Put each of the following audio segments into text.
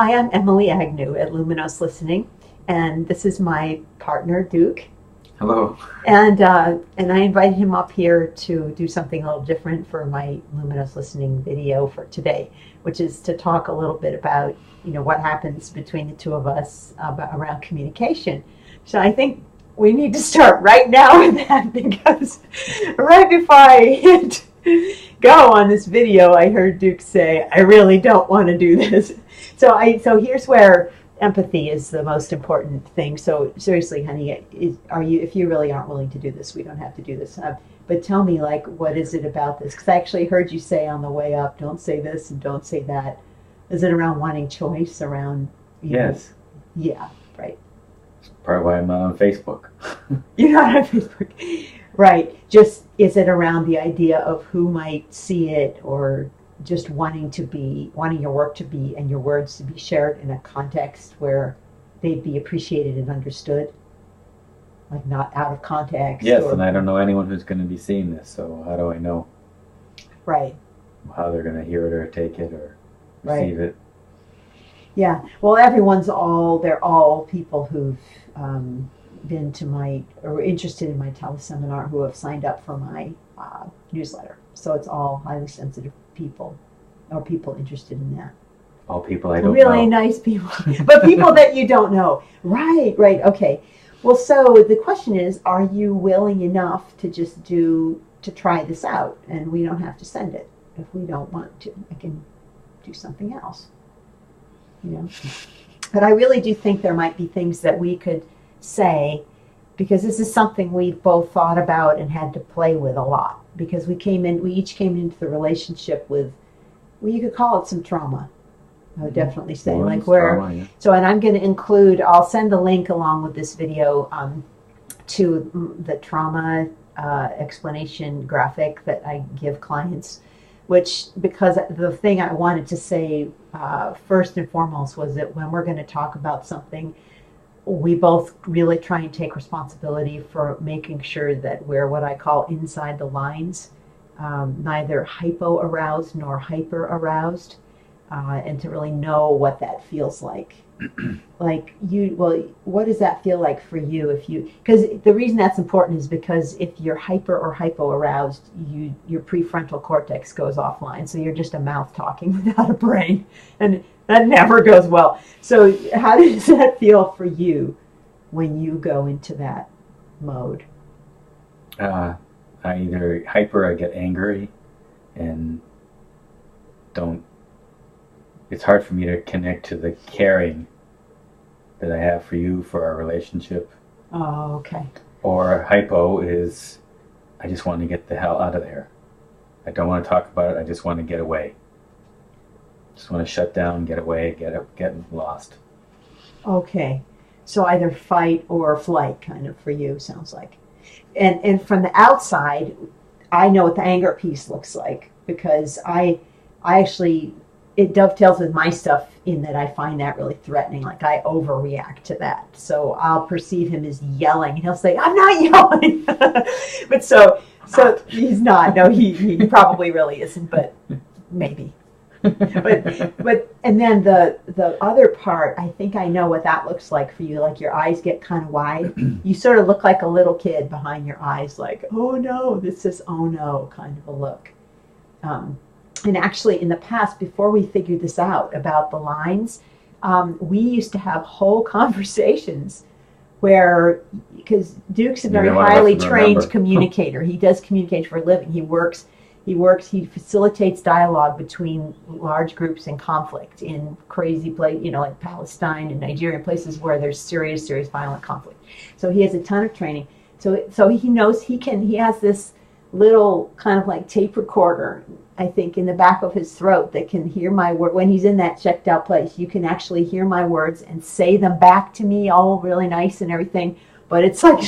Hi, I'm Emily Agnew at Luminous Listening, and this is my partner, Duke. Hello. And I invited him up here to do something a little different for my Luminous Listening video for today, which is to talk a little bit about, what happens between the two of us around communication. So I think we need to start right now with that, because right before I hit go on this video, I heard Duke say, "I really don't want to do this." So here's where empathy is the most important thing. So seriously, honey, if you really aren't willing to do this, we don't have to do this. But tell me, what is it about this? Because I actually heard you say on the way up, don't say this and don't say that. Is it around wanting choice? Around Yes. Yeah, right. That's part of why I'm not on Facebook. You're not on Facebook, right? Just is it around the idea of who might see it, or just wanting your work to be and your words to be shared in a context where they'd be appreciated and understood, like not out of context? Yes, and I don't know anyone who's going to be seeing this, so how do I know Right. how they're going to hear it or take it or receive it? Yeah. Well, they're all people who've been to or interested in my teleseminar, who have signed up for my newsletter. So it's all highly sensitive people, or people interested in that. All people I don't know. Really nice people, but people that you don't know. Right, okay. Well, so the question is, are you willing enough to just to try this out? And we don't have to send it if we don't want to. I can do something else, But I really do think there might be things that we could say, because this is something we've both thought about and had to play with a lot, because we each came into the relationship with, well, you could call it some trauma. I would definitely say, trauma, yeah. So, and I'm going to include, I'll send the link along with this video to the trauma explanation graphic that I give clients, because the thing I wanted to say first and foremost was that when we're going to talk about something, we both really try and take responsibility for making sure that we're what I call inside the lines, neither hypo-aroused nor hyper-aroused, and to really know what that feels like. What does that feel like for you? Because the reason that's important is because if you're hyper or hypo-aroused, your prefrontal cortex goes offline, so you're just a mouth talking without a brain, and that never goes well. So how does that feel for you when you go into that mode? I either I get angry and it's hard for me to connect to the caring that I have for you, for our relationship. Oh, okay. Or hypo is, I just want to get the hell out of there. I don't want to talk about it. I just want to get away. Just want to shut down, get away, get lost. Okay. So either fight or flight, kind of, for you, sounds like. And from the outside, I know what the anger piece looks like, because I actually, it dovetails with my stuff in that I find that really threatening. Like, I overreact to that. So I'll perceive him as yelling, and he'll say, "I'm not yelling." But so he's not. No, he probably really isn't, but maybe. but and then the other part, I think I know what that looks like for you. Like, your eyes get kind of wide. You sort of look like a little kid behind your eyes, like, "Oh no," this is "oh no" kind of a look. And actually, in the past, before we figured this out about the lines, we used to have whole conversations where, because Duke's a very highly trained communicator. He does communicate for a living. He facilitates dialogue between large groups in conflict in crazy places, like Palestine and Nigeria, places where there's serious violent conflict. So he has a ton of training. So he knows he has this little kind of like tape recorder, I think, in the back of his throat that can hear my word. When he's in that checked out place, you can actually hear my words and say them back to me, all really nice and everything, but it's like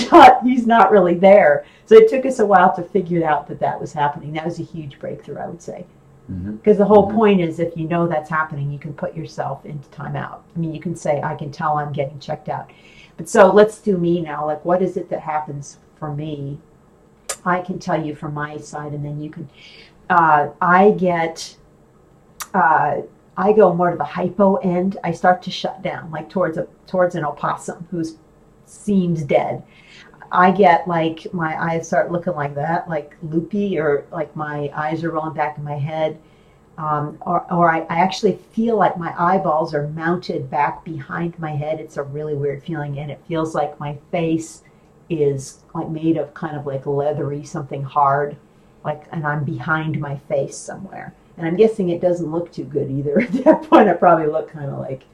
he's not really there. So it took us a while to figure out that was happening. That was a huge breakthrough, I would say. Because the whole point is, if you know that's happening, you can put yourself into timeout. I mean, you can say, "I can tell I'm getting checked out." But so let's do me now. Like, what is it that happens for me? I can tell you from my side, and then you can. I I go more to the hypo end. I start to shut down, like towards an opossum who seems dead. I get like my eyes start looking like that, like loopy, or like my eyes are rolling back in my head. Or I actually feel like my eyeballs are mounted back behind my head. It's a really weird feeling, and it feels like my face is like made of kind of like leathery, something hard, like, and I'm behind my face somewhere. And I'm guessing it doesn't look too good either. At that point, I probably look kind of like,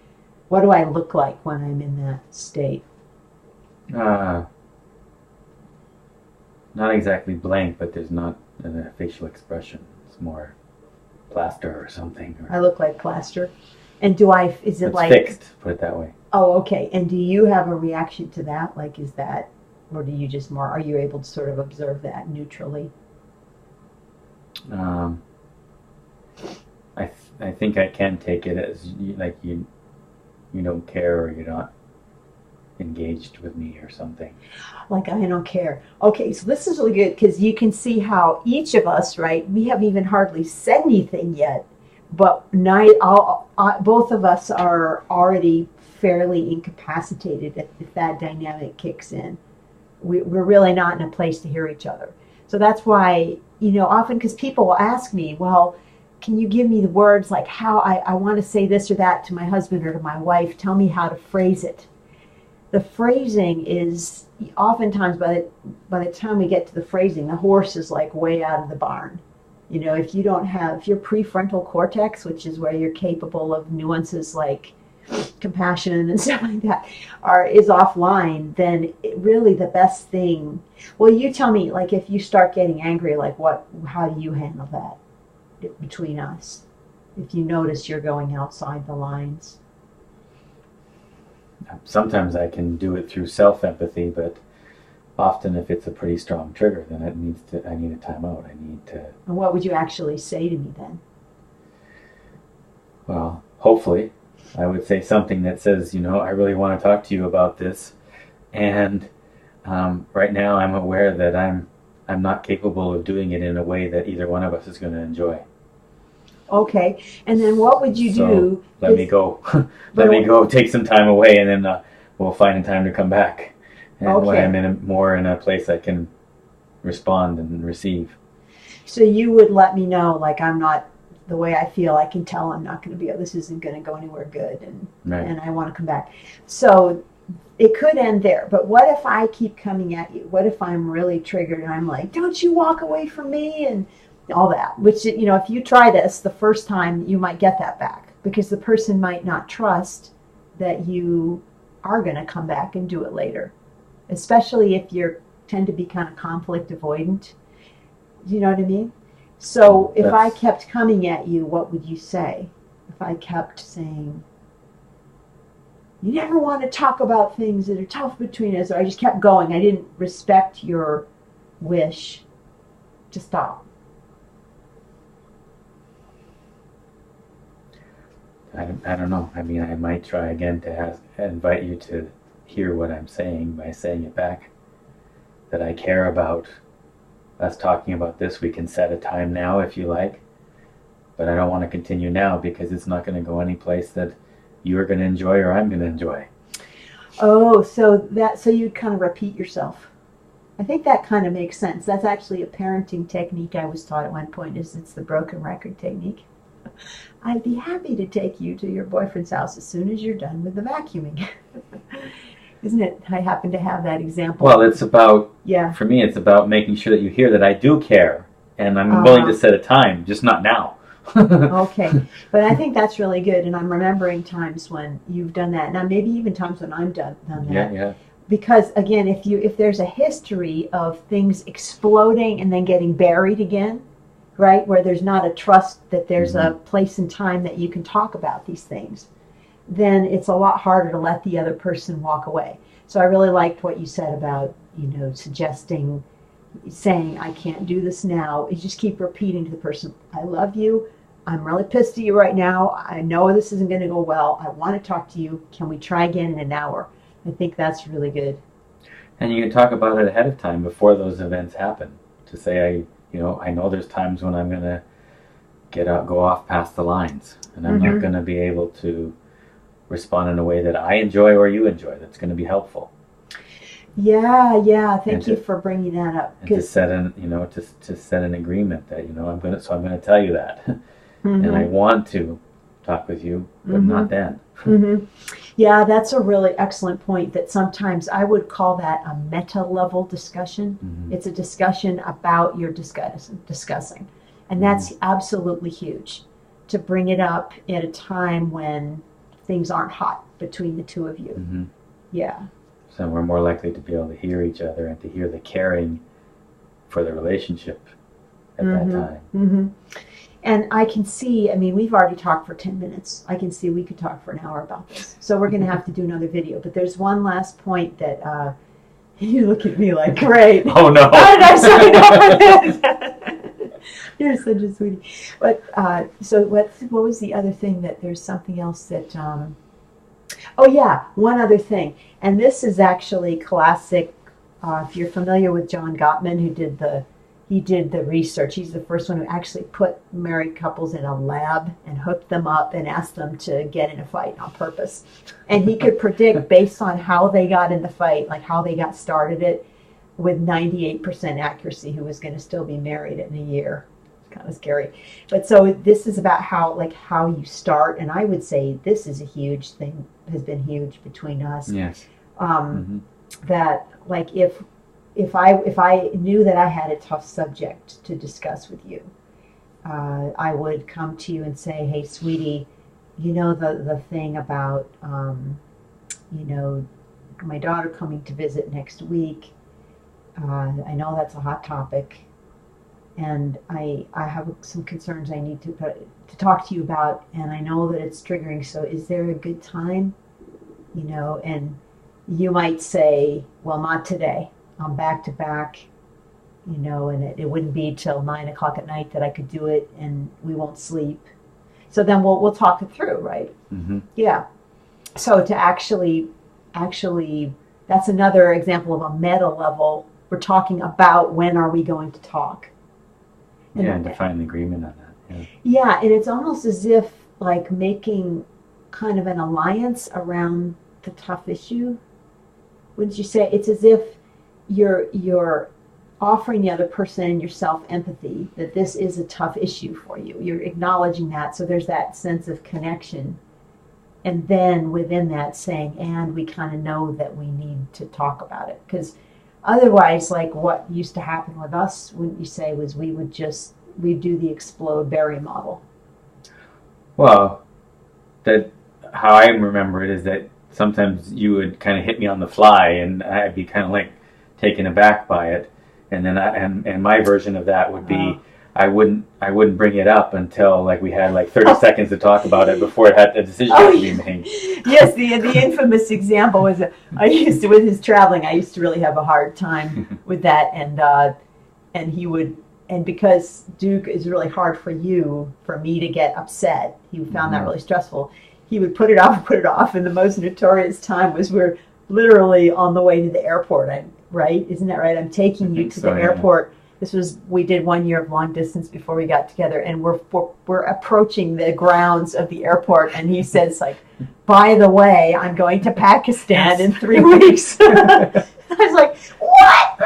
what do I look like when I'm in that state? Not exactly blank, but there's not a facial expression. It's more plaster or something. I look like plaster. And is it it's like fixed, put it that way. Oh, okay. And do you have a reaction to that? Like, is that, or do you just more, are you able to sort of observe that neutrally? I think I can take it as like you don't care, or you're not engaged with me or something. Like, I don't care. Okay, so this is really good because you can see how each of us, right, we haven't even hardly said anything yet, but both of us are already fairly incapacitated if that dynamic kicks in. We're really not in a place to hear each other. So that's why, often, because people will ask me, well, can you give me the words, like how I want to say this or that to my husband or to my wife, tell me how to phrase it. The phrasing is oftentimes by the time we get to the phrasing, the horse is like way out of the barn. If your prefrontal cortex, which is where you're capable of nuances like compassion and stuff like that, is offline, then really the best thing. Well, you tell me, like, if you start getting angry, like how do you handle that between us? If you notice you're going outside the lines. Sometimes I can do it through self-empathy, but often if it's a pretty strong trigger, then I need a timeout. I need to. And what would you actually say to me then? Well, hopefully, I would say something that says, I really want to talk to you about this, and right now I'm aware that I'm not capable of doing it in a way that either one of us is going to enjoy. Okay, and then what would you do? Let me go. Let me go. Take some time away, and then we'll find a time to come back. And when I'm more in a place I can respond and receive. So you would let me know, like, I'm not the way I feel. I can tell I'm not going to be. This isn't going to go anywhere good, and I want to come back. So it could end there. But what if I keep coming at you? What if I'm really triggered and I'm like, don't you walk away from me, and all that, which, if you try this the first time, you might get that back because the person might not trust that you are going to come back and do it later, especially if you tend to be kind of conflict avoidant. Do you know what I mean? So if I kept coming at you, what would you say? If I kept saying, you never want to talk about things that are tough between us, or I just kept going, I didn't respect your wish to stop. I don't know. I mean, I might try again to invite you to hear what I'm saying by saying it back. That I care about us talking about this. We can set a time now if you like. But I don't want to continue now because it's not going to go any place that you're going to enjoy or I'm going to enjoy. Oh, so you'd kind of repeat yourself. I think that kind of makes sense. That's actually a parenting technique I was taught at one point. It's the broken record technique. I'd be happy to take you to your boyfriend's house as soon as you're done with the vacuuming. Isn't it? I happen to have that example. Well, it's about, for me, it's about making sure that you hear that I do care. And I'm willing to set a time, just not now. Okay. But I think that's really good. And I'm remembering times when you've done that. Now, maybe even times when I'm done that. Yeah. Because, again, if there's a history of things exploding and then getting buried again, right, where there's not a trust that there's a place and time that you can talk about these things, then it's a lot harder to let the other person walk away. So I really liked what you said about, saying, I can't do this now. You just keep repeating to the person, I love you. I'm really pissed at you right now. I know this isn't going to go well. I want to talk to you. Can we try again in an hour? I think that's really good. And you can talk about it ahead of time before those events happen. To say, I know there's times when I'm going to go off past the lines, and I'm not going to be able to respond in a way that I enjoy or you enjoy. That's going to be helpful. Yeah. Thank you for bringing that up. And to set to set an agreement that I'm going to tell you that, and I want to talk with you, but not then. Yeah, that's a really excellent point. That sometimes I would call that a meta level discussion. It's a discussion about your discussing, and that's absolutely huge. To bring it up at a time when things aren't hot between the two of you. Yeah. So we're more likely to be able to hear each other and to hear the caring for the relationship at that time. And I can see, I mean, we've already talked for 10 minutes. I can see we could talk for an hour about this. So we're going to have to do another video. But there's one last point that you look at me like, great. Oh, no. How did I sign up for this? You're such a sweetie. But so what was the other thing that there's something else that, oh yeah, one other thing. And this is actually classic. If you're familiar with John Gottman, who did the research. He's the first one who actually put married couples in a lab and hooked them up and asked them to get in a fight on purpose. And he could predict based on how they got in the fight, like how they got started it, with 98% accuracy who was going to still be married in a year. It's kind of scary. But so this is about how you start. And I would say this is a huge thing, has been huge between us. Yes. That like if I knew that I had a tough subject to discuss with you, I would come to you and say, hey, sweetie, the thing about, my daughter coming to visit next week. I know that's a hot topic, and I have some concerns I need to talk to you about, and I know that it's triggering, so is there a good time? And you might say, well, not today. I'm back to back, and it wouldn't be till 9 o'clock at night that I could do it, and we won't sleep. So then we'll talk it through, right? Yeah. So to actually, that's another example of a meta level. We're talking about when are we going to talk. And to find agreement on that. Yeah, and it's almost as if like making kind of an alliance around the tough issue. Wouldn't you say? It's as if you're offering the other person and yourself empathy, that this is a tough issue for you. You're acknowledging that, so there's that sense of connection. And then within that saying, and we kind of know that we need to talk about it. Because otherwise, like what used to happen with us, wouldn't you say, was we'd do the explode bury model. Well, that how I remember it is that sometimes you would kind of hit me on the fly, and I'd be kind of like taken aback by it, and then and my version of that would be I wouldn't bring it up until like we had like 30 seconds to talk about it before it had a decision to be made. Yes, the infamous example was with his traveling. I used to really have a hard time with that, and he would. And because Duke is really hard for me to get upset, he found that really stressful. He would put it off, and the most notorious time was we're literally on the way to the airport. Right? Isn't that right? I'm taking you to the airport. We did 1 year of long distance before we got together, and we're approaching the grounds of the airport, and he says like, by the way, I'm going to Pakistan in 3 weeks. I was like, what?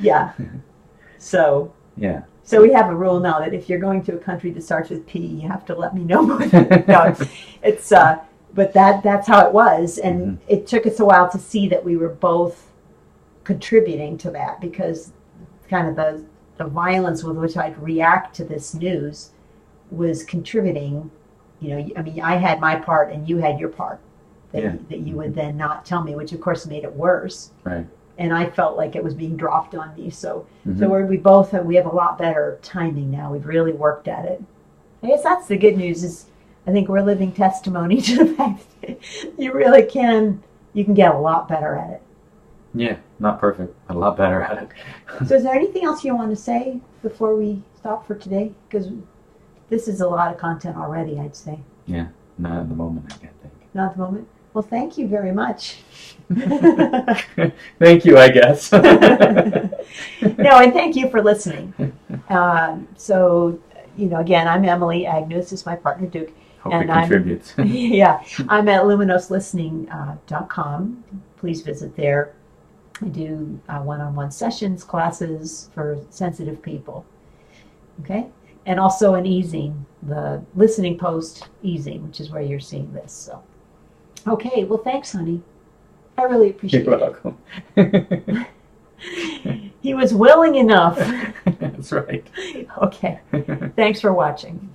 Yeah. So we have a rule now that if you're going to a country that starts with P, you have to let me know. No, it's but that's how it was, and it took us a while to see that we were both contributing to that, because kind of the violence with which I'd react to this news was contributing. I mean, I had my part and you had your part that you would then not tell me, which of course made it worse. Right. And I felt like it was being dropped on me. So we have a lot better timing now. We've really worked at it. I guess that's the good news, is I think we're living testimony to the fact that you can get a lot better at it. Yeah, not perfect, but a lot better at it. So is there anything else you want to say before we stop for today? Because this is a lot of content already, I'd say. Yeah, not at the moment, I can't think. Not at the moment? Well, thank you very much. Thank you, I guess. No, and thank you for listening. So again, I'm Emily Agnew. This is my partner, Duke. Hope And it contributes. Yeah, I'm at luminoslistening.com. Please visit there. I do one-on-one sessions, classes for sensitive people. Okay? And also an easing, the listening post easing, which is where you're seeing this. So, okay, well, thanks, honey. I really appreciate You're it. welcome. He was willing enough. That's right. Okay. Thanks for watching.